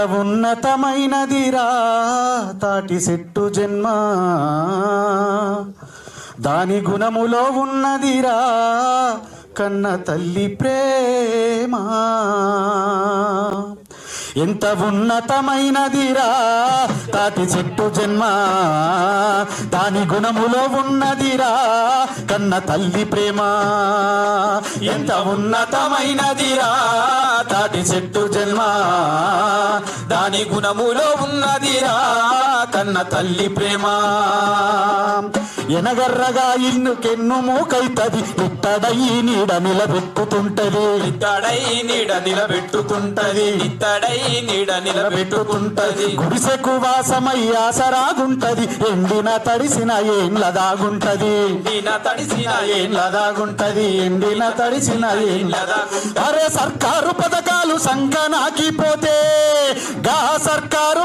ఉన్నతమైనదిరా తాటి చెట్టు జన్మ, దాని గుణములో ఉన్నదిరా కన్న తల్లి ప్రేమ. ఎంత ఉన్నతమైనదిరా తాటి చెట్టు జన్మ, దాని గుణములో ఉన్నదిరా కన్న తల్లి ప్రేమ. ఎంత ఉన్నతమైనదిరా తాటి చెట్టు జన్మ, దాని గుణములో ఉన్నదిరా కన్న తల్లి ప్రేమ. ఎనగర్రగా ఇన్నుకెన్ను మూకైతది, ఇత్తడై నీడ నిలబెట్టుతుంటది, ఇత్తడై నీడ నిలబెట్టుతుంటది, ఇత్తడై నీడ నిలబెట్టుతుంటది. గుడిసెకు వాసమై ఆసరాగుంటది, ఎండిన తడిసిన ఏండ్లదాగుంటది, ఎండిన తడిసిన ఏండ్లదాగుంటది, ఎండిన తడిసిన ఏండ్లదాగుంటది. అరే సర్కారు పథకాలు సంకనాకిపోతే గా సర్కారు